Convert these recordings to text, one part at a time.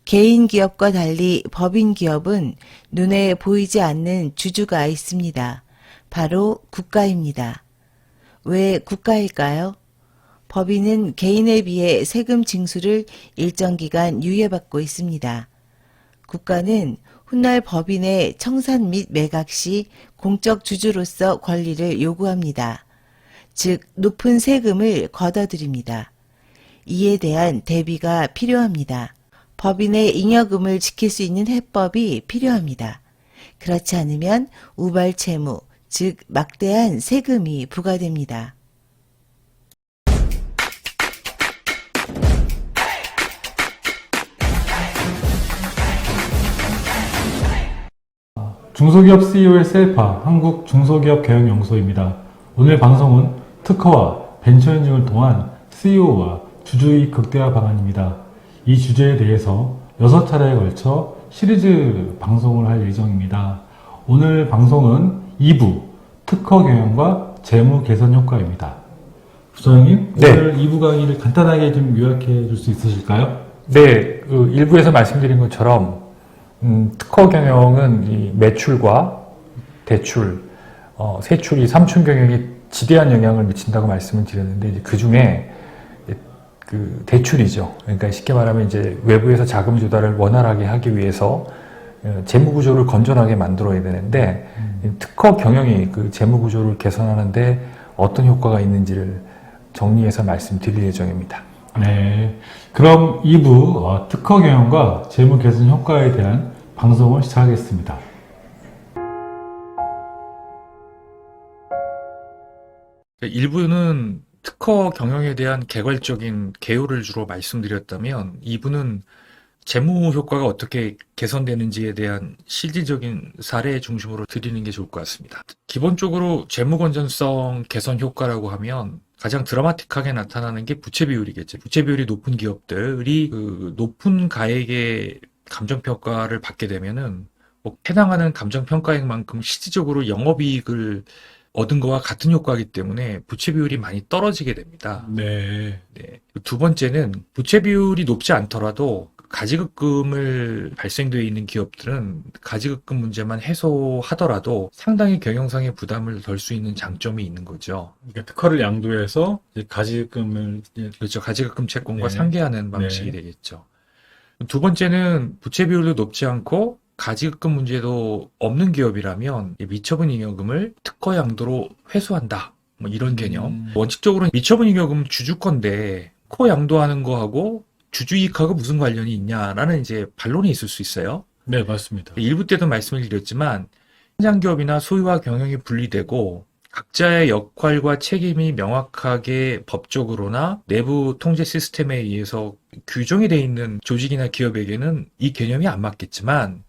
개인 기업과 달리 법인 기업은 눈에 보이지 않는 주주가 있습니다. 바로 국가입니다. 왜 국가일까요? 법인은 개인에 비해 세금 징수를 일정 기간 유예받고 있습니다. 국가는 훗날 법인의 청산 및 매각 시 공적 주주로서 권리를 요구합니다. 즉, 높은 세금을 걷어들입니다. 이에 대한 대비가 필요합니다. 법인의 잉여금을 지킬 수 있는 해법이 필요합니다. 그렇지 않으면 우발 채무, 즉 막대한 세금이 부과됩니다. 중소기업 CEO의 셀파 한국중소기업 경영연구소입니다. 오늘 방송은 특허와 벤처인증을 통한 CEO와 주주이익 극대화 방안입니다. 이 주제에 대해서 6차례에 걸쳐 시리즈 방송을 할 예정입니다. 오늘 방송은 2부 특허 경영과 재무 개선 효과입니다. 부장님, 네. 오늘 2부 강의를 간단하게 좀 요약해 줄 수 있으실까요? 네, 그 일부에서 말씀드린 것처럼 특허 경영은 이 매출과 대출, 세출 이 삼중 경영에 지대한 영향을 미친다고 말씀을 드렸는데 이제 그 중에 그 대출이죠. 그러니까 쉽게 말하면 이제 외부에서 자금 조달을 원활하게 하기 위해서 재무 구조를 건전하게 만들어야 되는데 특허 경영이 그 재무 구조를 개선하는데 어떤 효과가 있는지를 정리해서 말씀드릴 예정입니다. 네. 그럼 2부 특허 경영과 재무 개선 효과에 대한 방송을 시작하겠습니다. 일부는 특허 경영에 대한 개괄적인 개요를 주로 말씀드렸다면 2부는 재무 효과가 어떻게 개선되는지에 대한 실질적인 사례 중심으로 드리는 게 좋을 것 같습니다. 기본적으로 재무 건전성 개선 효과라고 하면 가장 드라마틱하게 나타나는 게 부채 비율이겠죠. 부채 비율이 높은 기업들이 그 높은 가액의 감정평가를 받게 되면은 해당하는 감정평가액만큼 실질적으로 영업이익을 얻은 거와 같은 효과이기 때문에 부채 비율이 많이 떨어지게 됩니다. 네. 네. 두 번째는 부채 비율이 높지 않더라도 가지급금을 발생되어 있는 기업들은 가지급금 문제만 해소하더라도 상당히 경영상의 부담을 덜 수 있는 장점이 있는 거죠. 그러니까 특허를 양도해서 이제 가지금을 그렇죠. 가지급금 채권과 네. 상계하는 방식이 네. 되겠죠. 두 번째는 부채 비율도 높지 않고 가지급금 문제도 없는 기업이라면 미처분 잉여금을 특허 양도로 회수한다. 뭐 이런 개념. 원칙적으로 미처분 잉여금은 주주건데 특허 양도하는 거하고 주주이익하고 무슨 관련이 있냐라는 이제 반론이 있을 수 있어요. 네, 맞습니다. 일부 때도 말씀을 드렸지만 현장기업이나 소유와 경영이 분리되고 각자의 역할과 책임이 명확하게 법적으로나 내부 통제 시스템에 의해서 규정이 되어 있는 조직이나 기업에게는 이 개념이 안 맞겠지만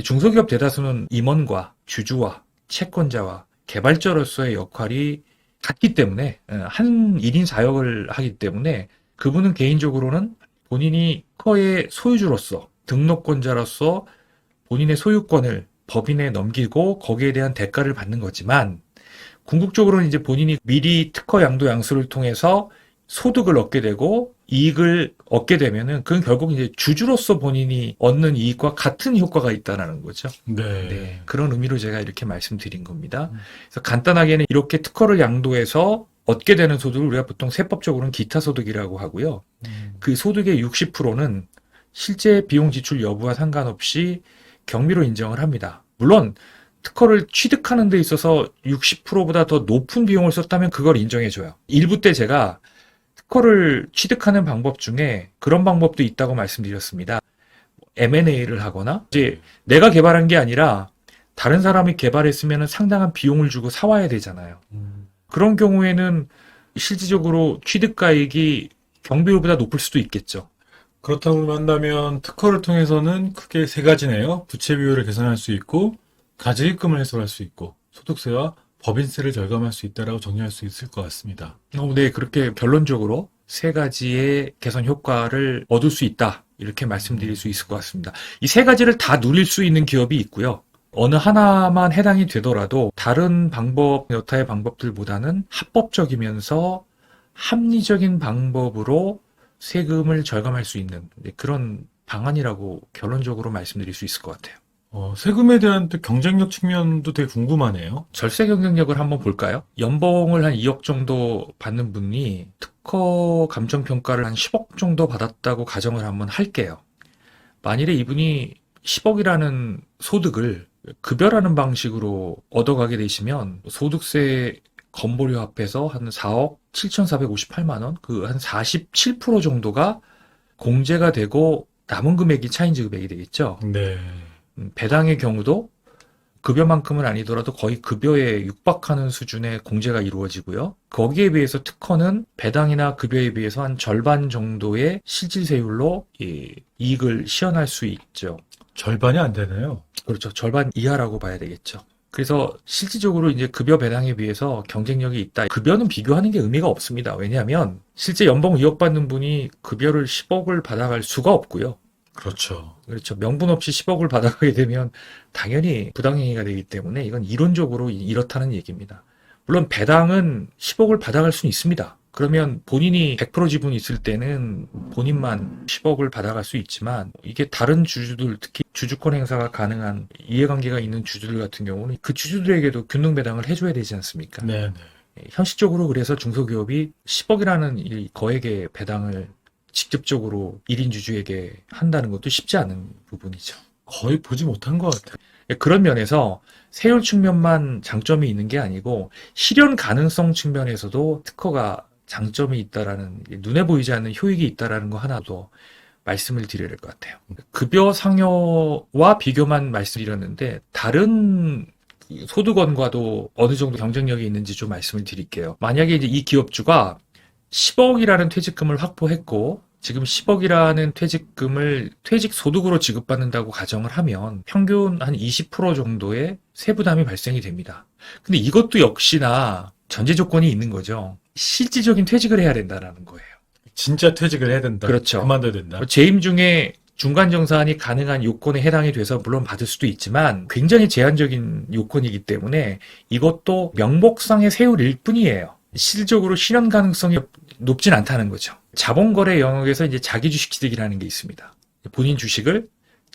중소기업 대다수는 임원과 주주와 채권자와 개발자로서의 역할이 같기 때문에 한 1인 사역을 하기 때문에 그분은 개인적으로는 본인이 특허의 소유주로서 등록권자로서 본인의 소유권을 법인에 넘기고 거기에 대한 대가를 받는 거지만 궁극적으로는 이제 본인이 미리 특허 양도 양수를 통해서 소득을 얻게 되고 이익을 얻게 되면은 그건 결국 이제 주주로서 본인이 얻는 이익과 같은 효과가 있다는 거죠. 네. 네, 그런 의미로 제가 이렇게 말씀드린 겁니다. 그래서 간단하게는 이렇게 특허를 양도해서 얻게 되는 소득을 우리가 보통 세법적으로는 기타 소득이라고 하고요. 그 소득의 60%는 실제 비용 지출 여부와 상관없이 경비로 인정을 합니다. 물론 특허를 취득하는 데 있어서 60%보다 더 높은 비용을 썼다면 그걸 인정해줘요. 일부 때 제가 특허를 취득하는 방법 중에 그런 방법도 있다고 말씀드렸습니다. M&A를 하거나 이제 내가 개발한 게 아니라 다른 사람이 개발했으면 상당한 비용을 주고 사와야 되잖아요. 그런 경우에는 실질적으로 취득가액이 경비율보다 높을 수도 있겠죠. 그렇다고 한다면 특허를 통해서는 크게 세 가지네요. 부채 비율을 개선할 수 있고 가지입금을 해소할 수 있고 소득세와 법인세를 절감할 수 있다라고 정리할 수 있을 것 같습니다. 네, 그렇게 결론적으로 세 가지의 개선 효과를 얻을 수 있다. 이렇게 말씀드릴 수 있을 것 같습니다. 이 세 가지를 다 누릴 수 있는 기업이 있고요. 어느 하나만 해당이 되더라도 다른 방법, 여타의 방법들보다는 합법적이면서 합리적인 방법으로 세금을 절감할 수 있는 그런 방안이라고 결론적으로 말씀드릴 수 있을 것 같아요. 세금에 대한 또 경쟁력 측면도 되게 궁금하네요. 절세 경쟁력을 한번 볼까요? 연봉을 한 2억 정도 받는 분이 특허 감정평가를 한 10억 정도 받았다고 가정을 한번 할게요. 만일에 이분이 10억이라는 소득을 급여라는 방식으로 얻어가게 되시면 소득세 건보료 합해서 한 4억 7,458만 원, 그 한 47% 정도가 공제가 되고 남은 금액이 차인지급액이 되겠죠. 네. 배당의 경우도 급여만큼은 아니더라도 거의 급여에 육박하는 수준의 공제가 이루어지고요. 거기에 비해서 특허는 배당이나 급여에 비해서 한 절반 정도의 실질세율로 이익을 시현할 수 있죠. 절반이 안 되네요. 그렇죠. 절반 이하라고 봐야 되겠죠. 그래서 실질적으로 이제 급여 배당에 비해서 경쟁력이 있다. 급여는 비교하는 게 의미가 없습니다. 왜냐하면 실제 연봉 2억 받는 분이 급여를 10억을 받아갈 수가 없고요. 그렇죠. 그렇죠. 명분 없이 10억을 받아가게 되면 당연히 부당행위가 되기 때문에 이건 이론적으로 이렇다는 얘기입니다. 물론 배당은 10억을 받아갈 수는 있습니다. 그러면 본인이 100% 지분이 있을 때는 본인만 10억을 받아갈 수 있지만 이게 다른 주주들, 특히 주주권 행사가 가능한 이해관계가 있는 주주들 같은 경우는 그 주주들에게도 균등 배당을 해줘야 되지 않습니까? 네. 현실적으로 그래서 중소기업이 10억이라는 이 거액의 배당을 직접적으로 1인 주주에게 한다는 것도 쉽지 않은 부분이죠. 거의 보지 못한 것 같아요. 그런 면에서 세율 측면만 장점이 있는 게 아니고 실현 가능성 측면에서도 특허가 장점이 있다라는, 눈에 보이지 않는 효익이 있다라는 거 하나 더 말씀을 드려야 될 것 같아요. 급여 상여와 비교만 말씀드렸는데 다른 소득원과도 어느 정도 경쟁력이 있는지 좀 말씀을 드릴게요. 만약에 이제 이 기업주가 10억이라는 퇴직금을 확보했고 지금 10억이라는 퇴직금을 퇴직 소득으로 지급받는다고 가정을 하면 평균 한 20% 정도의 세부담이 발생이 됩니다. 근데 이것도 역시나 전제 조건이 있는 거죠. 실질적인 퇴직을 해야 된다는 거예요. 진짜 퇴직을 해야 된다. 그렇죠. 그만둬야 된다. 재임 중에 중간 정산이 가능한 요건에 해당이 돼서 물론 받을 수도 있지만 굉장히 제한적인 요건이기 때문에 이것도 명목상의 세율일 뿐이에요. 실질적으로 실현 가능성이 높진 않다는 거죠. 자본거래 영역에서 이제 자기주식 취득이라는 게 있습니다. 본인 주식을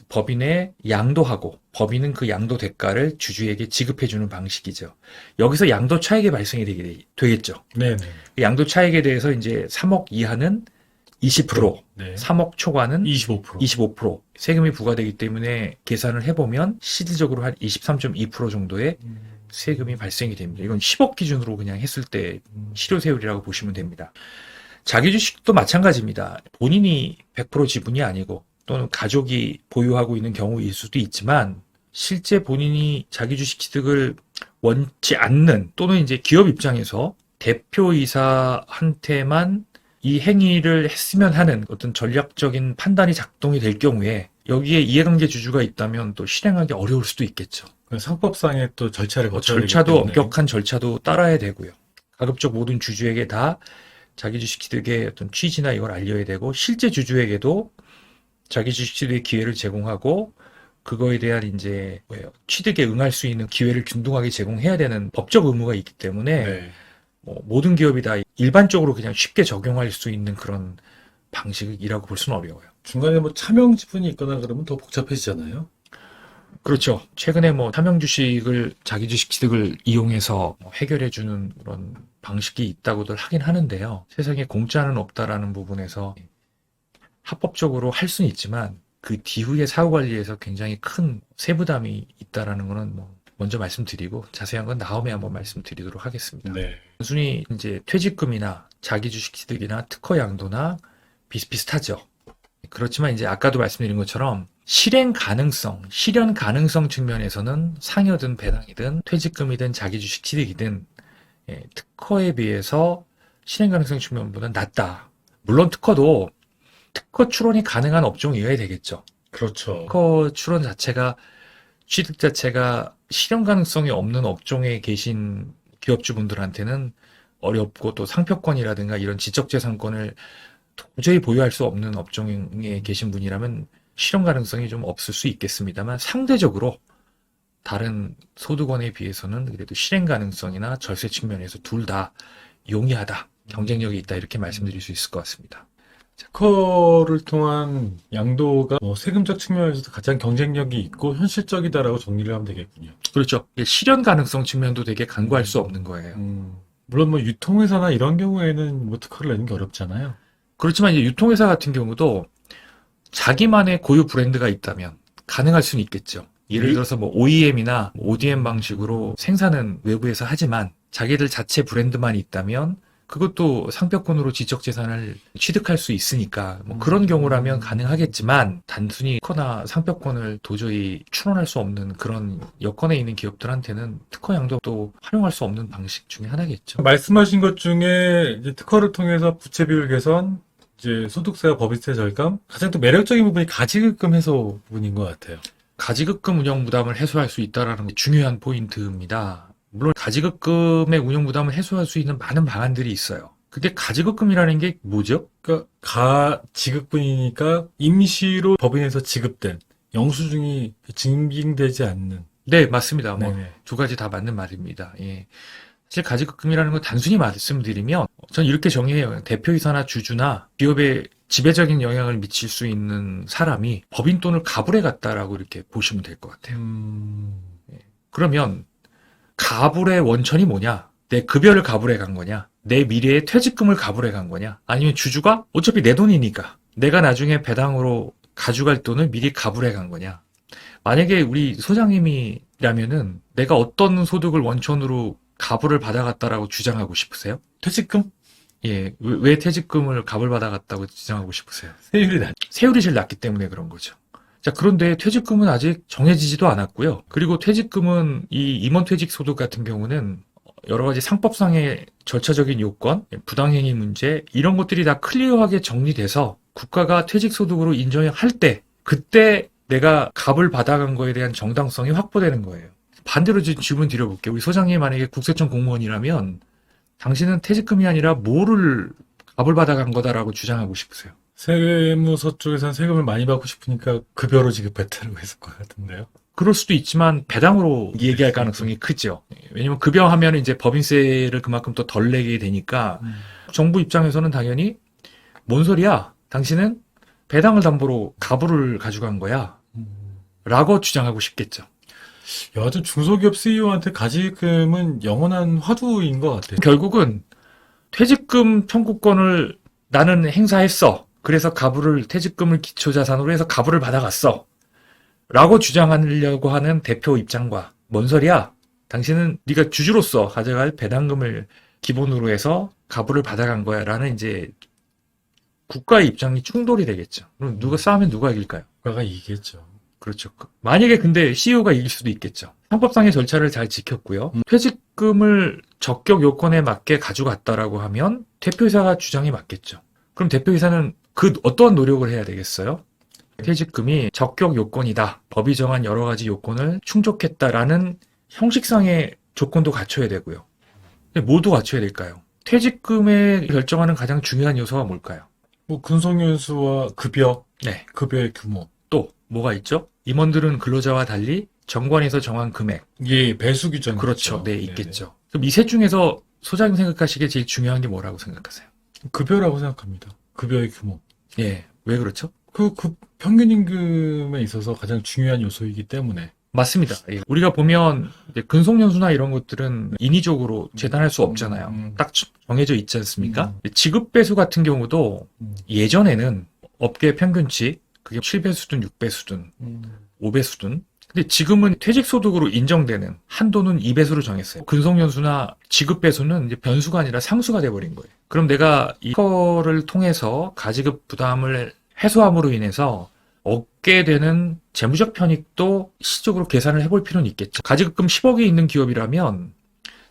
법인에 양도하고 법인은 그 양도 대가를 주주에게 지급해주는 방식이죠. 여기서 양도 차익이 발생이 되겠죠. 네네. 양도 차익에 대해서 이제 3억 이하는 20%, 네. 3억 초과는 25%. 25% 세금이 부과되기 때문에 계산을 해보면 실질적으로 한 23.2% 정도의 세금이 발생이 됩니다. 이건 10억 기준으로 그냥 했을 때 실효세율이라고 보시면 됩니다. 자기 주식도 마찬가지입니다. 본인이 100% 지분이 아니고 또는 가족이 보유하고 있는 경우일 수도 있지만 실제 본인이 자기 주식 취득을 원치 않는 또는 이제 기업 입장에서 대표이사한테만 이 행위를 했으면 하는 어떤 전략적인 판단이 작동이 될 경우에 여기에 이해관계 주주가 있다면 또 실행하기 어려울 수도 있겠죠. 상법상의 또 절차를 거쳐야 되기 절차도 때문에. 엄격한 절차도 따라야 되고요. 가급적 모든 주주에게 다 자기 주식 취득의 어떤 취지나 이걸 알려야 되고 실제 주주에게도 자기 주식 취득의 기회를 제공하고 그거에 대한 이제 취득에 응할 수 있는 기회를 균등하게 제공해야 되는 법적 의무가 있기 때문에 네. 모든 기업이 다 일반적으로 그냥 쉽게 적용할 수 있는 그런 방식이라고 볼 수는 어려워요. 중간에 뭐 차명 지분이 있거나 그러면 더 복잡해지잖아요. 그렇죠. 최근에 차명 주식을 자기 주식 취득을 이용해서 해결해주는 그런 방식이 있다고들 하긴 하는데요. 세상에 공짜는 없다라는 부분에서 합법적으로 할 수는 있지만 그 뒤후의 사후 관리에서 굉장히 큰 세부담이 있다라는 거는 먼저 말씀드리고 자세한 건 다음에 한번 말씀드리도록 하겠습니다. 네. 단순히 이제 퇴직금이나 자기 주식 취득이나 특허 양도나 비슷비슷하죠. 그렇지만 이제 아까도 말씀드린 것처럼 실현 가능성 측면에서는 상여든 배당이든 퇴직금이든 자기 주식 취득이든 특허에 비해서 실현 가능성 측면보다는 낮다. 물론 특허도 특허 출원이 가능한 업종이어야 되겠죠. 그렇죠. 특허 출원 자체가 취득 자체가 실현 가능성이 없는 업종에 계신 기업주분들한테는 어렵고 또 상표권이라든가 이런 지적재산권을 도저히 보유할 수 없는 업종에 계신 분이라면 실현 가능성이 좀 없을 수 있겠습니다만 상대적으로 다른 소득원에 비해서는 그래도 실행 가능성이나 절세 측면에서 둘 다 용이하다, 경쟁력이 있다 이렇게 말씀드릴 수 있을 것 같습니다. 특허를 통한 양도가 세금적 측면에서도 가장 경쟁력이 있고 현실적이다라고 정리를 하면 되겠군요. 그렇죠. 이게 실현 가능성 측면도 되게 간과할 수 없는 거예요. 물론 유통회사나 이런 경우에는 특허를 내는 게 어렵잖아요. 그렇지만 이제 유통회사 같은 경우도 자기만의 고유 브랜드가 있다면 가능할 수는 있겠죠. 예를 들어서 OEM이나 ODM 방식으로 생산은 외부에서 하지만 자기들 자체 브랜드만 있다면 그것도 상표권으로 지적재산을 취득할 수 있으니까 그런 경우라면 가능하겠지만 단순히 특허나 상표권을 도저히 추론할 수 없는 그런 여건에 있는 기업들한테는 특허 양도도 활용할 수 없는 방식 중에 하나겠죠. 말씀하신 것 중에 이제 특허를 통해서 부채 비율 개선, 이제 소득세와 법인세 절감, 가장 또 매력적인 부분이 가지급금 해소 부분인 것 같아요. 가지급금 운영 부담을 해소할 수 있다는 게 중요한 포인트입니다. 물론 가지급금의 운영 부담을 해소할 수 있는 많은 방안들이 있어요. 그게 가지급금이라는 게 뭐죠? 그러니까 가지급금이니까 임시로 법인에서 지급된 영수증이 증빙되지 않는. 네, 맞습니다. 네네. 두 가지 다 맞는 말입니다. 예. 사실 가지급금이라는 건 단순히 말씀드리면 전 이렇게 정의해요. 대표이사나 주주나 기업에 지배적인 영향을 미칠 수 있는 사람이 법인 돈을 가불해 갔다라고 이렇게 보시면 될 것 같아요. 그러면 가불의 원천이 뭐냐? 내 급여를 가불해 간 거냐? 내 미래의 퇴직금을 가불해 간 거냐? 아니면 주주가 어차피 내 돈이니까 내가 나중에 배당으로 가져갈 돈을 미리 가불해 간 거냐? 만약에 우리 소장님이라면은 내가 어떤 소득을 원천으로 가불을 받아갔다라고 주장하고 싶으세요? 퇴직금? 예, 왜 퇴직금을 가불받아갔다고 주장하고 싶으세요? 세율이 낮. 세율이 제일 낮기 때문에 그런 거죠. 자, 그런데 퇴직금은 아직 정해지지도 않았고요. 그리고 퇴직금은 이 임원퇴직 소득 같은 경우는 여러 가지 상법상의 절차적인 요건, 부당행위 문제 이런 것들이 다 클리어하게 정리돼서 국가가 퇴직소득으로 인정할 때 그때 내가 갑을 받아간 거에 대한 정당성이 확보되는 거예요. 반대로 질문 드려볼게요. 우리 소장님 만약에 국세청 공무원이라면 당신은 퇴직금이 아니라 뭐를 갑을 받아간 거다라고 주장하고 싶으세요? 세무서 쪽에서는 세금을 많이 받고 싶으니까 급여로 지급했다고 했을 것 같은데요. 그럴 수도 있지만 배당으로 얘기할 가능성이 크죠. 왜냐면 급여하면 이제 법인세를 그만큼 또 덜 내게 되니까 정부 입장에서는 당연히 뭔 소리야? 당신은 배당을 담보로 가부를 가져간 거야. 라고 주장하고 싶겠죠. 여하튼 중소기업 CEO한테 가지금은 영원한 화두인 것 같아요. 결국은 퇴직금 청구권을 나는 행사했어. 그래서 가부를 퇴직금을 기초자산으로 해서 가부를 받아갔어. 라고 주장하려고 하는 대표 입장과 뭔 소리야? 당신은 네가 주주로서 가져갈 배당금을 기본으로 해서 가부를 받아간 거야. 라는 이제 국가의 입장이 충돌이 되겠죠. 그럼 누가 싸우면 누가 이길까요? 국가가 이기겠죠. 그렇죠. 만약에 근데 CEO가 이길 수도 있겠죠. 상법상의 절차를 잘 지켰고요. 퇴직금을 적격 요건에 맞게 가져갔다라고 하면 대표이사가 주장이 맞겠죠. 그럼 대표이사는 그 어떠한 노력을 해야 되겠어요? 퇴직금이 적격 요건이다. 법이 정한 여러 가지 요건을 충족했다라는 형식상의 조건도 갖춰야 되고요. 모두 갖춰야 될까요? 퇴직금에 결정하는 가장 중요한 요소가 뭘까요? 근속연수와 급여, 네. 급여의 규모. 또 뭐가 있죠? 임원들은 근로자와 달리 정관에서 정한 금액. 예, 배수 규정. 그렇죠. 네, 있겠죠. 그럼 이 셋 중에서 소장님 생각하시기에 제일 중요한 게 뭐라고 생각하세요? 급여라고 생각합니다. 급여의 규모. 예, 왜 그렇죠? 그 평균 임금에 있어서 가장 중요한 요소이기 때문에. 맞습니다. 예. 우리가 보면 이제 근속연수나 이런 것들은 인위적으로 재단할 수 없잖아요. 딱 정해져 있지 않습니까? 지급배수 같은 경우도 예전에는 업계 평균치 그게 7배수든 6배수든 5배수든 근데 지금은 퇴직소득으로 인정되는 한도는 2배수로 정했어요. 근속연수나 지급배수는 이제 변수가 아니라 상수가 돼버린 거예요. 그럼 내가 이거를 통해서 가지급 부담을 해소함으로 인해서 얻게 되는 재무적 편익도 시적으로 계산을 해볼 필요는 있겠죠. 가지급금 10억이 있는 기업이라면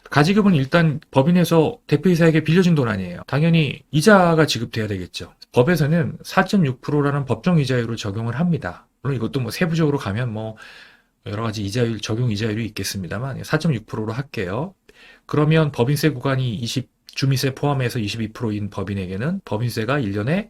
가지급은 일단 법인에서 대표이사에게 빌려준 돈 아니에요. 당연히 이자가 지급돼야 되겠죠. 법에서는 4.6%라는 법정 이자율을 적용을 합니다. 물론 이것도 세부적으로 가면 여러 가지 이자율, 적용 이자율이 있겠습니다만 4.6%로 할게요. 그러면 법인세 구간이 주미세 포함해서 22%인 법인에게는 법인세가 1년에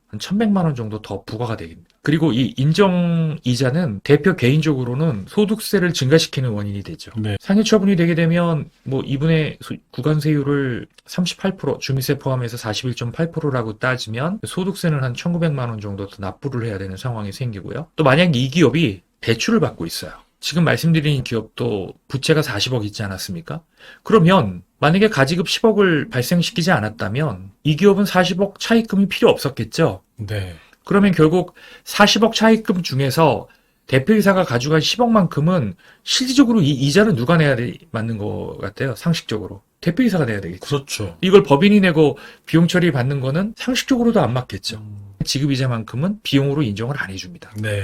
한 1,100만 원 정도 더 부과가 됩니다. 그리고 이 인정이자는 대표 개인적으로는 소득세를 증가시키는 원인이 되죠. 네. 상해 처분이 되게 되면 뭐 이분의 구간세율을 38%, 중위세 포함해서 41.8%라고 따지면 소득세는 한 1,900만 원 정도 더 납부를 해야 되는 상황이 생기고요. 또 만약 이 기업이 대출을 받고 있어요. 지금 말씀드린 기업도 부채가 40억 있지 않았습니까? 그러면 만약에 가지급 10억을 발생시키지 않았다면 이 기업은 40억 차입금이 필요 없었겠죠. 네. 그러면 결국 40억 차입금 중에서 대표이사가 가져간 10억만큼은 실질적으로 이 이자는 누가 내야 맞는 것 같아요? 상식적으로. 대표이사가 내야 되겠죠. 그렇죠. 이걸 법인이 내고 비용 처리 받는 거는 상식적으로도 안 맞겠죠. 지급이자만큼은 비용으로 인정을 안 해줍니다. 네.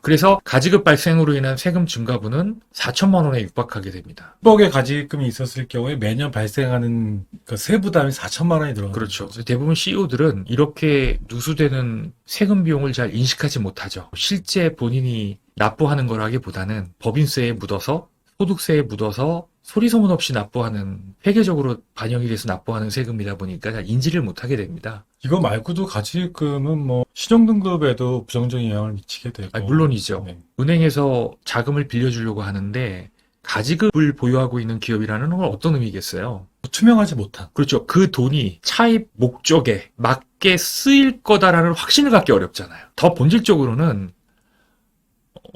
그래서 가지급 발생으로 인한 세금 증가분은 4천만 원에 육박하게 됩니다. 10억의 가지급이 있었을 경우에 매년 발생하는 그 세부담이 4천만 원이 들어가는 그렇죠. 거죠. 대부분 CEO들은 이렇게 누수되는 세금 비용을 잘 인식하지 못하죠. 실제 본인이 납부하는 거라기보다는 법인세에 묻어서 소득세에 묻어서 소리 소문 없이 납부하는 회계적으로 반영이 돼서 납부하는 세금이다 보니까 잘 인지를 못하게 됩니다. 이거 말고도 가지급은 뭐 신용등급에도 부정적인 영향을 미치게 되고. 물론이죠. 네. 은행에서 자금을 빌려주려고 하는데 가지급을 보유하고 있는 기업이라는 건 어떤 의미겠어요? 투명하지 못한. 그렇죠. 그 돈이 차입 목적에 맞게 쓰일 거다라는 확신을 갖기 어렵잖아요. 더 본질적으로는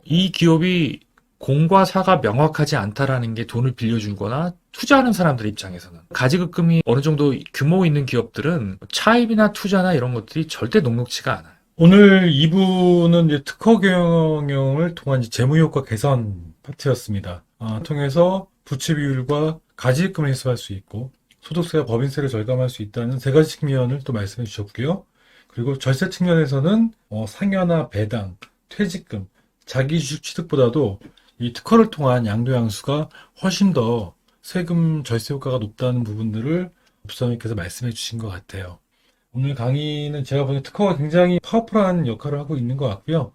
이 기업이 공과 사가 명확하지 않다라는 게 돈을 빌려준 거나 투자하는 사람들 입장에서는 가지급금이 어느 정도 규모 있는 기업들은 차입이나 투자나 이런 것들이 절대 녹록지가 않아요. 오늘 2부는 이제 특허 경영을 통한 이제 재무효과 개선 파트였습니다. 통해서 부채 비율과 가지급금을 해소할 수 있고 소득세와 법인세를 절감할 수 있다는 세 가지 측면을 또 말씀해 주셨고요. 그리고 절세 측면에서는 상여나 배당, 퇴직금, 자기 주식 취득보다도 이 특허를 통한 양도양수가 훨씬 더 세금 절세 효과가 높다는 부분들을 부사장님께서 말씀해 주신 것 같아요. 오늘 강의는 제가 보기엔 특허가 굉장히 파워풀한 역할을 하고 있는 것 같고요.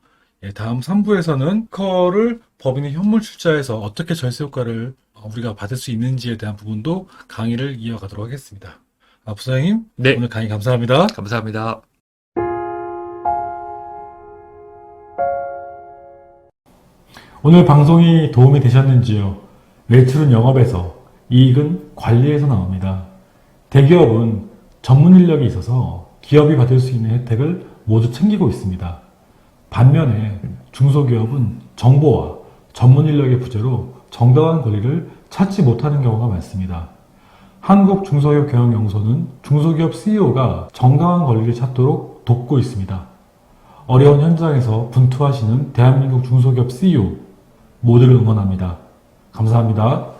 다음 3부에서는 특허를 법인의 현물 출자해서 어떻게 절세 효과를 우리가 받을 수 있는지에 대한 부분도 강의를 이어가도록 하겠습니다. 부사장님, 네. 오늘 강의 감사합니다. 감사합니다. 오늘 방송이 도움이 되셨는지요? 매출은 영업에서, 이익은 관리에서 나옵니다. 대기업은 전문 인력이 있어서 기업이 받을 수 있는 혜택을 모두 챙기고 있습니다. 반면에 중소기업은 정보와 전문 인력의 부재로 정당한 권리를 찾지 못하는 경우가 많습니다. 한국중소기업 경영연구소는 중소기업 CEO가 정당한 권리를 찾도록 돕고 있습니다. 어려운 현장에서 분투하시는 대한민국 중소기업 CEO 모두를 응원합니다. 감사합니다.